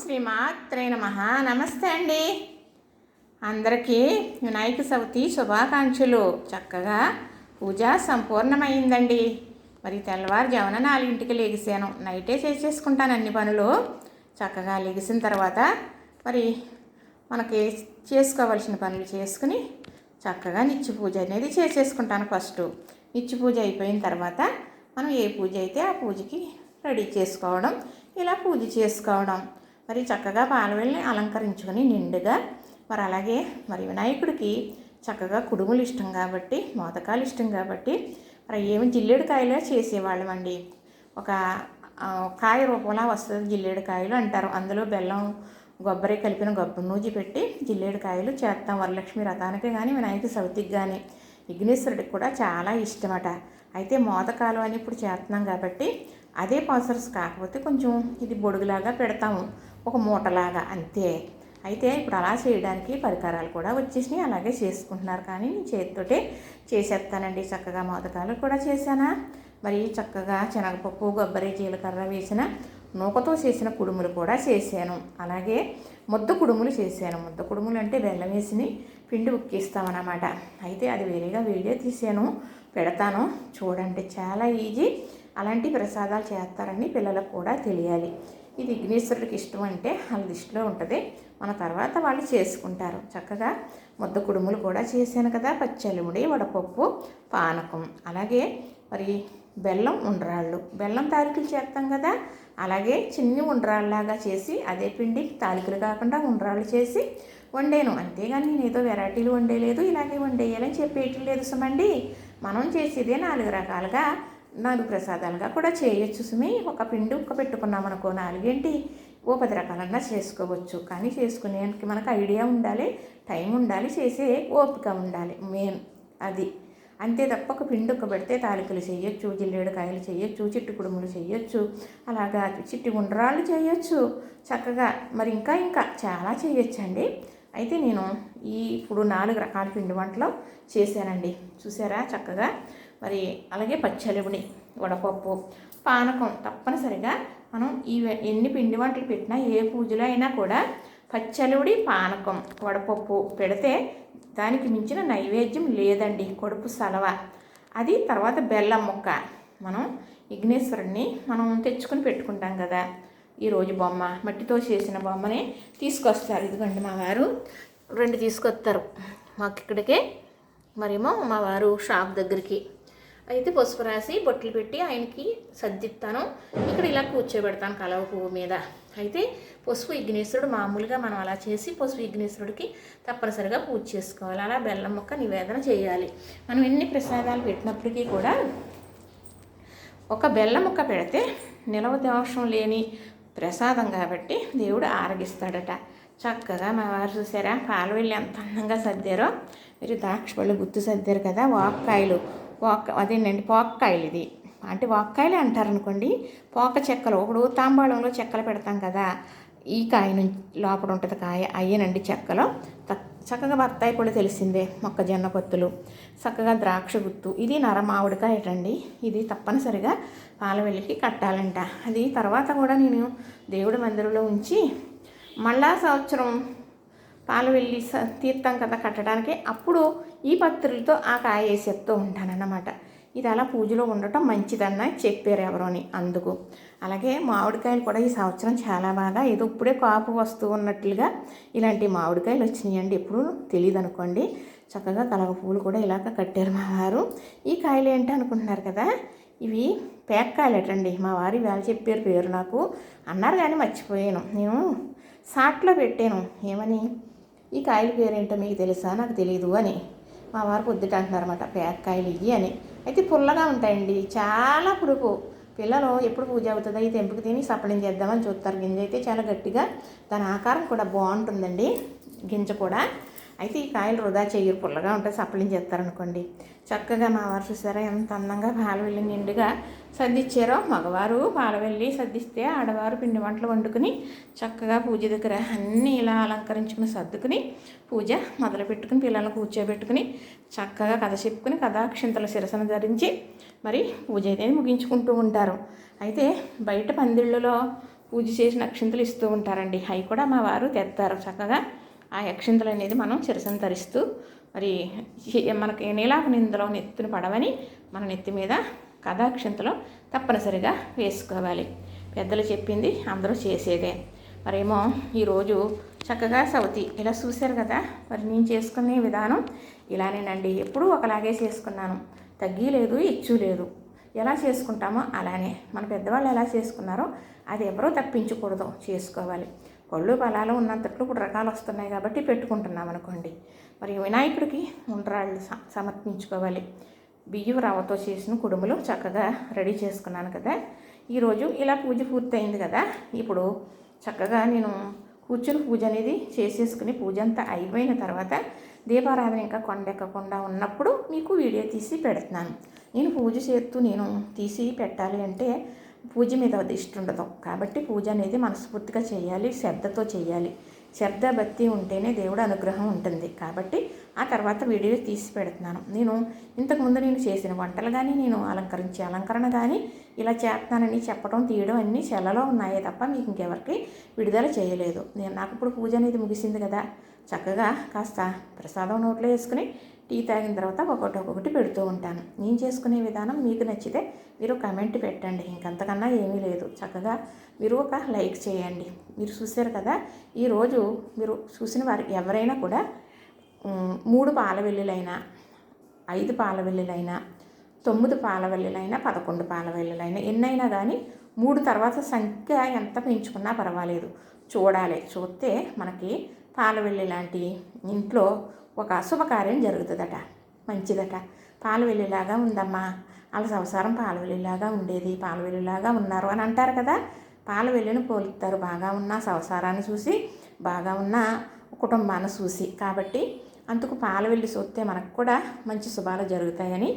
శ్రీమాత్రే నమః. నమస్తే అండి. అందరికీ వినాయక చవితి శుభాకాంక్షలు. చక్కగా పూజ సంపూర్ణమైందండి. మరి తెల్లవారుజామున 4ంటికి లెగిసాను. నైటే చేసేసుకుంటాను అన్ని పనులు. చక్కగా లెగిసిన తర్వాత మరి మనకి చేసుకోవలసిన పనులు చేసుకుని చక్కగా నిత్య పూజ అనేది చేసేసుకుంటాను. ఫస్ట్ నిత్య పూజ అయిపోయిన తర్వాత మనం ఏ పూజ అయితే ఆ పూజకి రెడీ చేసుకోవడం, ఇలా పూజ చేసుకోవడం. మరి చక్కగా పాలవెల్ని అలంకరించుకొని నిండుగా మరి అలాగే మరి వినాయకుడికి చక్కగా కుడుములు ఇష్టం కాబట్టి, మోదకాలు ఇష్టం కాబట్టి మరి ఏమి జిల్లేడుకాయలు చేసేవాళ్ళం అండి. ఒక కాయ రూపంలో వస్తుంది, జిల్లేడుకాయలు అంటారు. అందులో బెల్లం కొబ్బరి కలిపిన నూజి పెట్టి జిల్లేడుకాయలు చేస్తాం. వరలక్ష్మి వ్రతానికి కానీ వినాయక చవితికి కానీ విఘ్నేశ్వరుడికి కూడా చాలా ఇష్టమట. అయితే మోదకాలు అని ఇప్పుడు చేస్తున్నాం కాబట్టి అదే ప్రాసెస్, కాకపోతే కొంచెం ఇది బొడుగులాగా పెడతాము, ఒక మూటలాగా అంతే. అయితే ఇప్పుడు అలా చేయడానికి పరికరాలు కూడా వచ్చేసినాయి, అలాగే చేసుకుంటున్నారు. కానీ నేను చేతితోటే చేసేస్తానండి. చక్కగా మోదకాలు కూడా చేశానా, మరి చక్కగా శనగపప్పు కొబ్బరి జీలకర్ర వేసిన నూకతో చేసిన కుడుములు కూడా చేశాను. అలాగే ముద్ద కుడుములు చేశాను. ముద్ద కుడుములు అంటే బెల్లం వేసి పిండి ఉక్కిస్తామన్నమాట. అయితే అది వేరేగా వీడియో తీసాను, పెడతాను చూడండి. చాలా ఈజీ. అలాంటి ప్రసాదాలు చేస్తారని పిల్లలకు కూడా తెలియాలి. ఇది విఘ్నేశ్వరుడికి ఇష్టం అంటే వాళ్ళ దృష్టిలో ఉంటుంది, మన తర్వాత వాళ్ళు చేసుకుంటారు. చక్కగా ముద్ద కుడుములు కూడా చేశాను కదా. పచ్చలిముడి, వడపప్పు, పానకం, అలాగే మరి బెల్లం ఉండ్రాళ్ళు, బెల్లం తాలికలు చేస్తాం కదా, అలాగే చిన్ని ఉండ్రాళ్ళలాగా చేసి అదే పిండి తాలికలు కాకుండా ఉండ్రాళ్ళు చేసి వండాను. అంతేగాని నేను ఏదో వెరైటీలు వండేయలేదు, ఇలాగే వండేయాలని చెప్పేయటం లేదు సుమండి. మనం చేసేదే 4 రకాలుగా 4 ప్రసాదాలుగా కూడా చేయొచ్చు సుమి. ఒక పిండి ఉక్క పెట్టుకున్నాం అనుకో, 4 ఓ 10 రకాలన్నా చేసుకోవచ్చు. కానీ చేసుకునేకి మనకు ఐడియా ఉండాలి, టైం ఉండాలి, చేసే ఓపిక ఉండాలి, మెయిన్ అది. అంతే తప్ప ఒక పిండి ఉక్క పెడితే తాలికలు చేయొచ్చు, జిల్లేడుకాయలు చేయొచ్చు, చిట్టి కుడుములు చేయొచ్చు, అలాగా చిట్టి ఉండ్రాళ్ళు చేయొచ్చు చక్కగా. మరి ఇంకా చాలా చేయొచ్చండి. అయితే నేను ఇప్పుడు 4 రకాల పిండి వంటలు చేశానండి. చూసారా చక్కగా. మరి అలాగే పచ్చలివుని, వడపప్పు, పానకం తప్పనిసరిగా మనం ఎన్ని పిండి వంటలు పెట్టినా ఏ పూజలో అయినా కూడా పచ్చలివుడి, పానకం, వడపప్పు పెడితే దానికి మించిన నైవేద్యం లేదండి. కడుపు సలవ అది. తర్వాత బెల్లం ముక్క. మనం విఘ్నేశ్వరుడిని మనం తెచ్చుకొని పెట్టుకుంటాం కదా. ఈరోజు బొమ్మ మట్టితో చేసిన బొమ్మని తీసుకొస్తారు. ఇదిగోండి మా వారు 2 తీసుకొస్తారు మాకు ఇక్కడికే. మరేమో మా వారు షాప్ దగ్గరికి. అయితే పసుపు రాసి బొట్లు పెట్టి ఆయనకి సర్దిస్తాను. ఇక్కడ ఇలా కూర్చోబెడతాను కలవ పువ్వు మీద. అయితే పసుపు విఘ్నేశ్వరుడు మామూలుగా మనం అలా చేసి పసుపు విఘ్నేశ్వరుడికి తప్పనిసరిగా పూజ చేసుకోవాలి. అలా బెల్లం ముక్క నివేదన చేయాలి. మనం ఎన్ని ప్రసాదాలు పెట్టినప్పటికీ కూడా ఒక బెల్లం ముక్క పెడితే నిలవ దోషం లేని ప్రసాదం కాబట్టి దేవుడు ఆరగిస్తాడట. చక్కగా మా వారు చూసారా, పాలు వెళ్ళి ఎంత అందంగా సర్దారో. మీరు ద్రాక్ష పళ్ళు గుర్తు సర్దారు కదా. వాక్కాయలు, అదేనండి పోక్కాయలు. ఇది అంటే వాక్కాయలే అంటారనుకోండి. పోక చెక్కలు, ఒకడు తాంబాళంలో చెక్కలు పెడతాం కదా, ఈ కాయ నుంచి లోపల ఉంటుంది కాయ, అయ్యేనండి చెక్కలు. చక్కగా బత్తాయి పొడి తెలిసిందే, మొక్కజొన్న పొత్తులు, చక్కగా ద్రాక్ష గుత్తు. ఇది నరమావిడికాయటండి. ఇది తప్పనిసరిగా పాలవెల్లికి కట్టాలంట. అది తర్వాత కూడా నేను దేవుడి మందిరంలో ఉంచి మళ్ళా సంవత్సరం పాలవెల్లి తీర్థం కదా కట్టడానికి, అప్పుడు ఈ పత్రులతో ఆ కాయ వేసేస్తూ ఉంటానన్నమాట. ఇది అలా పూజలో ఉండటం మంచిదన్న చెప్పారు ఎవరోని, అందుకు. అలాగే మామిడికాయలు కూడా ఈ సంవత్సరం చాలా బాగా, ఏదో ఇప్పుడే కాపు వస్తూ ఉన్నట్లుగా ఇలాంటి మామిడికాయలు వచ్చినాయండి. ఎప్పుడు తెలియదు అనుకోండి. చక్కగా కలగ పువ్వులు కూడా ఇలాగ కట్టారు మా వారు. ఈ కాయలు ఏంటి అనుకుంటున్నారు కదా, ఇవి పేక్కాయలటండి. మా వారు ఇవాళ చెప్పారు పేరు, నాకు అన్నారు కానీ మర్చిపోయాను. నేను సాట్లో పెట్టాను ఏమని, ఈ కాయల పేరేంటో మీకు తెలుసా, నాకు తెలియదు అని. మా వారు పొద్దుట అంటున్నారన్నమాట, పేక్కాయలు ఇవి అని. అయితే పుల్లగా ఉంటాయండి, చాలా పులుపు. పిల్లలు ఎప్పుడు పూజ అవుతుందో ఈ తెంపుకు తిని సప్పడం చేద్దామని చూస్తారు. గింజ అయితే చాలా గట్టిగా, దాని ఆకారం కూడా బాగుంటుందండి, గింజ కూడా. అయితే ఈ కాయలు వృధా చెయ్యరు, పుల్లగా ఉంటుంది, సప్పలించి చేస్తారనుకోండి. చక్కగా మా వారు చూసారా ఎంత అందంగా పాలవెల్లి నిండుగా సర్దిచ్చారో. మగవారు పాలవెల్లి సర్దిస్తే ఆడవారు పిండి వంటలు వండుకుని చక్కగా పూజ దగ్గర అన్నీ ఇలా అలంకరించుకుని సర్దుకుని పూజ మొదలు పెట్టుకుని పిల్లలను కూర్చోబెట్టుకుని చక్కగా కథ చెప్పుకుని కథాక్షింతల శిరసన ధరించి మరి పూజ అయితే ముగించుకుంటూ ఉంటారు. అయితే బయట పందిళ్ళలో పూజ చేసిన అక్షింతలు ఇస్తూ ఉంటారండి. అవి కూడా మా వారు తెస్తారు. చక్కగా ఆ అక్షింతలు అనేది మనం శిరసన ధరిస్తూ మరి మనకి నీలాప నిందలో నెత్తిన పడవని మన నెత్తి మీద కథాక్షింతలు తప్పనిసరిగా వేసుకోవాలి. పెద్దలు చెప్పింది అందరూ చేసేదే. మరేమో ఈరోజు చక్కగా సవతి ఇలా చూశారు కదా. మరి నేను చేసుకునే విధానం ఇలానేనండి. ఎప్పుడూ ఒకలాగే చేసుకున్నాను. తగ్గి లేదు, హెచ్చు లేదు. ఎలా చేసుకుంటామో అలానే మన పెద్దవాళ్ళు ఎలా చేసుకున్నారో అది ఎవరో తప్పించకూడదు, చేసుకోవాలి. పళ్ళు ఫలాలు ఉన్నంతట్లో ఇప్పుడు రకాలు వస్తున్నాయి కాబట్టి పెట్టుకుంటున్నాం అనుకోండి. మరి వినాయకుడికి ఉండ్రాళ్ళు సమర్పించుకోవాలి. బియ్యం రవ్వతో చేసిన కుడుములు చక్కగా రెడీ చేసుకున్నాను కదా. ఈరోజు ఇలా పూజ పూర్తయింది కదా. ఇప్పుడు చక్కగా నేను కూర్చుని పూజ అనేది చేసేసుకుని పూజ అంతా అయిపోయిన తర్వాత దీపారాధన ఇంకా కొండెక్కకుండా ఉన్నప్పుడు మీకు వీడియో తీసి పెడుతున్నాను. నేను పూజ చేస్తూ నేను తీసి పెట్టాలి అంటే పూజ మీద దిష్టి ఉండదు కాబట్టి పూజ అనేది మనస్ఫూర్తిగా చేయాలి, శ్రద్ధతో చేయాలి. శ్రద్ధ భక్తి ఉంటేనే దేవుడు అనుగ్రహం ఉంటుంది. కాబట్టి ఆ తర్వాత వీడియో తీసి పెడుతున్నాను. నేను ఇంతకుముందు నేను చేసిన వంటలు కానీ నేను అలంకరించే అలంకరణ కానీ ఇలా చేస్తున్నానని చెప్పడం తీయడం అన్నీ సెలలో ఉన్నాయే తప్ప మీకు ఇంకెవరికి విడుదల చేయలేదు. నాకు ఇప్పుడు పూజ అనేది ముగిసింది కదా. చక్కగా కాస్త ప్రసాదం నోట్లో వేసుకుని టీ తాగిన తర్వాత ఒక్కొక్కటి పెడుతూ ఉంటాను. నేను చేసుకునే విధానం మీకు నచ్చితే మీరు కమెంట్ పెట్టండి. ఇంకంతకన్నా ఏమీ లేదు. చక్కగా మీరు ఒక లైక్ చేయండి. మీరు చూశారు కదా. ఈరోజు మీరు చూసిన వారు ఎవరైనా కూడా 3 పాల వెల్లులైనా 5 పాల వెల్లులైనా 9 పాల వెల్లులైనా 11 పాల వెల్లులైనా ఎన్నైనా కానీ 3 తర్వాత సంఖ్య ఎంత పెంచుకున్నా పర్వాలేదు. చూడాలి. చూస్తే మనకి పాల వెల్లి లాంటి ఇంట్లో ఒక శుభకార్యం జరుగుతుందట, మంచిదట. పాలవెల్లిలాగా ఉందమ్మా, వాళ్ళ సంసారం పాలవెల్లిలాగా ఉండేది, పాలవెల్లిలాగా ఉన్నారు అని అంటారు కదా. పాలవెల్లిని పోలుస్తారు బాగా ఉన్న సంసారాన్ని చూసి, బాగా ఉన్న కుటుంబాన్ని చూసి. కాబట్టి అందుకు పాలవెల్లి చూస్తే మనకు కూడా మంచి శుభాలు జరుగుతాయని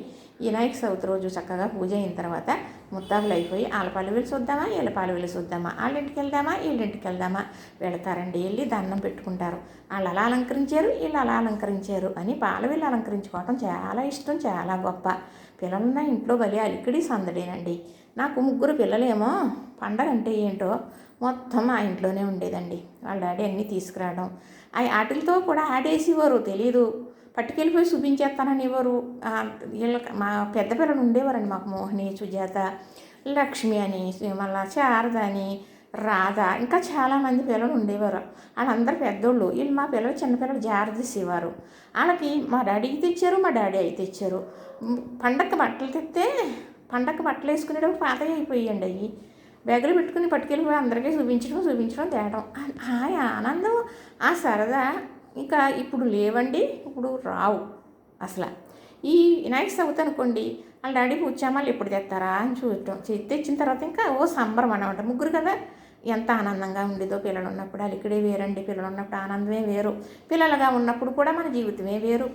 వినాయక చవితి రోజు చక్కగా పూజ అయిన తర్వాత ముత్తాకులు అయిపోయి ఆలపాలు వెళ్ళి చూద్దామా, వీళ్ళపాలు వెళ్ళి చూద్దామా, వాళ్ళింటికి వెళ్దామా, వీళ్ళింటికి వెళ్దామా వెళతారండి. వెళ్ళి దండం పెట్టుకుంటారు. వాళ్ళు అలా అలంకరించారు, వీళ్ళు అలా అలంకరించారు అని పాలవెల్లి అలంకరించుకోవటం చాలా ఇష్టం, చాలా గొప్ప. పిల్లలున్న ఇంట్లో బలి అలికిడి సందడేనండి. నాకు 3 పిల్లలేమో పండగ అంటే ఏంటో మొత్తం ఆ ఇంట్లోనే ఉండేదండి. వాళ్ళ డాడీ అన్నీ తీసుకురావడం, వాటితో కూడా ఆడేసేవారు. తెలీదు, పట్టుకెళ్ళిపోయి చూపించేస్తానని ఇవ్వరు. వీళ్ళ మా పెద్ద పిల్లలు ఉండేవారండి మాకు. మోహిని, సుజాత, లక్ష్మి అని, మళ్ళా శారద అని, రాధ, ఇంకా చాలామంది పిల్లలు ఉండేవారు. వాళ్ళందరూ పెద్దోళ్ళు. వీళ్ళు మా పిల్లలు చిన్నపిల్లలు జారదీసేవారు. వాళ్ళకి మా డాడీకి తెచ్చారు, మా డాడీ అయితే తెచ్చారు. పండగకి బట్టలు తెస్తే పండగకి బట్టలు వేసుకునేటప్పుడు పాతగా అయిపోయాయండి. అవి బ్యాగులు పెట్టుకుని పట్టుకెళ్ళిపోయి అందరికీ చూపించడం తేడం. ఆ ఆనందం, ఆ సరదా ఇంకా ఇప్పుడు లేవండి, ఇప్పుడు రావు అసలు. ఈ వినాయక చవితి అనుకోండి, వాళ్ళ డాడీ పూచామాలు ఎప్పుడు తెస్తారా అని చూడటం. తెచ్చిన తర్వాత ఇంకా సంబరం అనమాట. 3 కదా, ఎంత ఆనందంగా ఉండేదో. పిల్లలు ఉన్నప్పుడు వాళ్ళు ఇక్కడే వేరండి. పిల్లలు ఉన్నప్పుడు ఆనందమే వేరు. పిల్లలుగా ఉన్నప్పుడు కూడా మన జీవితమే వేరు.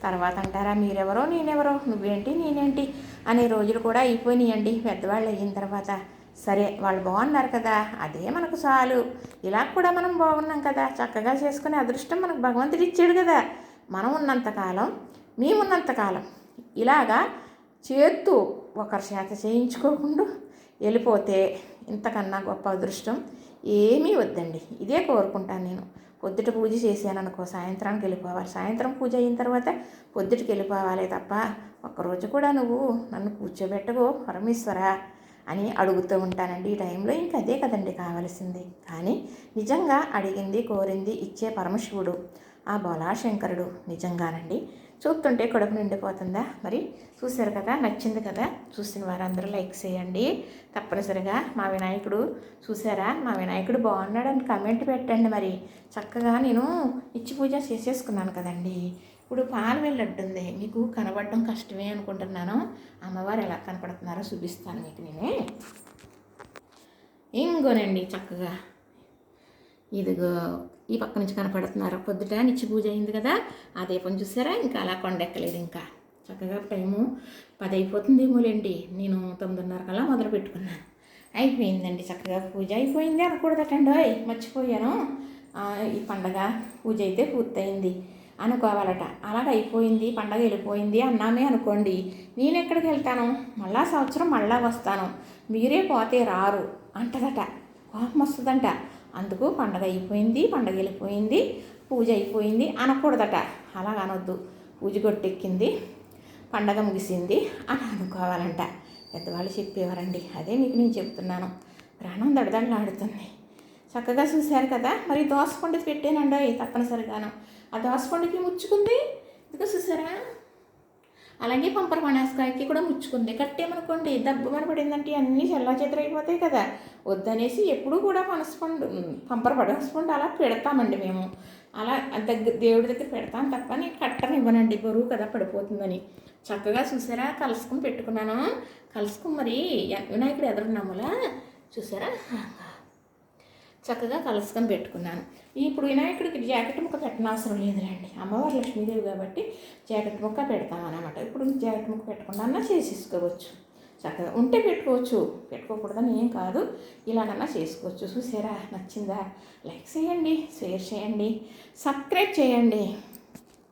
తర్వాత అంటారా మీరెవరో నేనెవరో, నువ్వేంటి నేనేంటి అనే రోజులు కూడా అయిపోయినాయండి పెద్దవాళ్ళు అయిన తర్వాత. సరే, వాళ్ళు బాగున్నారు కదా, అదే మనకు చాలు. ఇలా కూడా మనం బాగున్నాం కదా, చక్కగా చేసుకునే అదృష్టం మనకు భగవంతుడు ఇచ్చాడు కదా. మనం ఉన్నంతకాలం, మేమున్నంతకాలం ఇలాగా చేత్తూ ఒకరి చేత చేయించుకోకుండా వెళ్ళిపోతే ఇంతకన్నా గొప్ప అదృష్టం ఏమీ వద్దండి. ఇదే కోరుకుంటాను నేను. పొద్దుట పూజ చేశాను అనుకో, సాయంత్రానికి వెళ్ళిపోవాలి. సాయంత్రం పూజ అయిన తర్వాత పొద్దుటికి వెళ్ళిపోవాలి తప్ప ఒక్కరోజు కూడా నువ్వు నన్ను కూర్చోబెట్టవో పరమేశ్వరా అని అడుగుతూ ఉంటానండి. ఈ టైంలో ఇంక అదే కదండి కావాల్సింది. కానీ నిజంగా అడిగింది కోరింది ఇచ్చే పరమశివుడు ఆ బోలాశంకరుడు నిజంగానండి. చూస్తుంటే కడుపు నిండిపోతుందా? మరి చూశారు కదా, నచ్చింది కదా. చూసిన వారందరూ లైక్ చేయండి తప్పనిసరిగా. మా వినాయకుడు చూసారా, మా వినాయకుడు బాగున్నాడని కామెంట్ పెట్టండి. మరి చక్కగా నేను ఇచ్చి పూజ చేసేసుకున్నాను కదండి. ఇప్పుడు పాలవెల్లి లడ్డుంది, మీకు కనబడడం కష్టమే అనుకుంటున్నాను. అమ్మవారు ఎలా కనపడుతున్నారో చూపిస్తాను మీకు నేనే. ఇంగోనండి చక్కగా ఇదిగో ఈ పక్క నుంచి కనపడుతున్నారు. పొద్దుట నిత్య పూజ అయింది కదా, ఆ దీపం చూసారా, ఇంకా అలా కొండెక్కలేదు. ఇంకా చక్కగా టైము 10 అయిపోతుందేమోలేండి. నేను 9:30 కల్లా మొదలు పెట్టుకున్నాను. అయిపోయిందండి, చక్కగా పూజ అయిపోయింది అనకూడదటండి. మర్చిపోయాను. ఈ పండగ పూజ అయితే పూర్తయింది అనుకోవాలట. అలాగ అయిపోయింది, పండగ వెళ్ళిపోయింది అన్నామే అనుకోండి, నేను ఎక్కడికి వెళ్తాను? మళ్ళా సంవత్సరం మళ్ళా వస్తాను, మీరే పోతే రారు అంటదట. కోపం వస్తుందంట. అందుకు పండగ అయిపోయింది, పండగ వెళ్ళిపోయింది, పూజ అయిపోయింది అనకూడదట. అలాగ అనొద్దు. పూజ గొట్టెక్కింది, పండగ ముగిసింది అని అనుకోవాలంట. పెద్దవాళ్ళు చెప్పేవారండి. అదే మీకు నేను చెప్తున్నాను. ప్రాణం దడదడలాడుతుంది. చక్కగా చూశారు కదా. మరి దోసపండు పెట్టానండి తప్పనిసరిగాను. ఆ దోసపండుకి ముచ్చుకుంది, ఇదిగో చూసారా. అలాగే పంపర పనాసకాయకి కూడా ముచ్చుకుంది. కట్టేమనుకోండి దెబ్బమని పడిందంటే అన్నీ చెల్లాచెదరైపోతాయి కదా. వద్దనేసి ఎప్పుడూ కూడా పంపర పనాసపండు అలా పెడతామండి మేము. అలా దేవుడి దగ్గర పెడతాను తప్ప నేను కట్టనివ్వనండి, బరువు కదా పడిపోతుందని. చక్కగా చూసారా కలుసుకుని పెట్టుకున్నాను. కలుసుకుని మరి వినాయకుడు ఎదురున్నాములా చూసారా, చక్కగా కలుసుకొని పెట్టుకున్నాను. ఇప్పుడు వినాయకుడికి జాకెట్ ముక్క పెట్టనవసరం లేదులేండి. అమ్మవారు లక్ష్మీదేవి కాబట్టి జాకెట్ ముక్క పెడతామన్నమాట. ఇప్పుడు జాకెట్ ముక్క పెట్టకుండా చేసేసుకోవచ్చు. చక్కగా ఉంటే పెట్టుకోవచ్చు, పెట్టుకోకూడదని ఏం కాదు. ఇలాగన్నా చేసుకోవచ్చు. చూసారా, నచ్చిందా? లైక్ చేయండి, షేర్ చేయండి, సబ్స్క్రైబ్ చేయండి.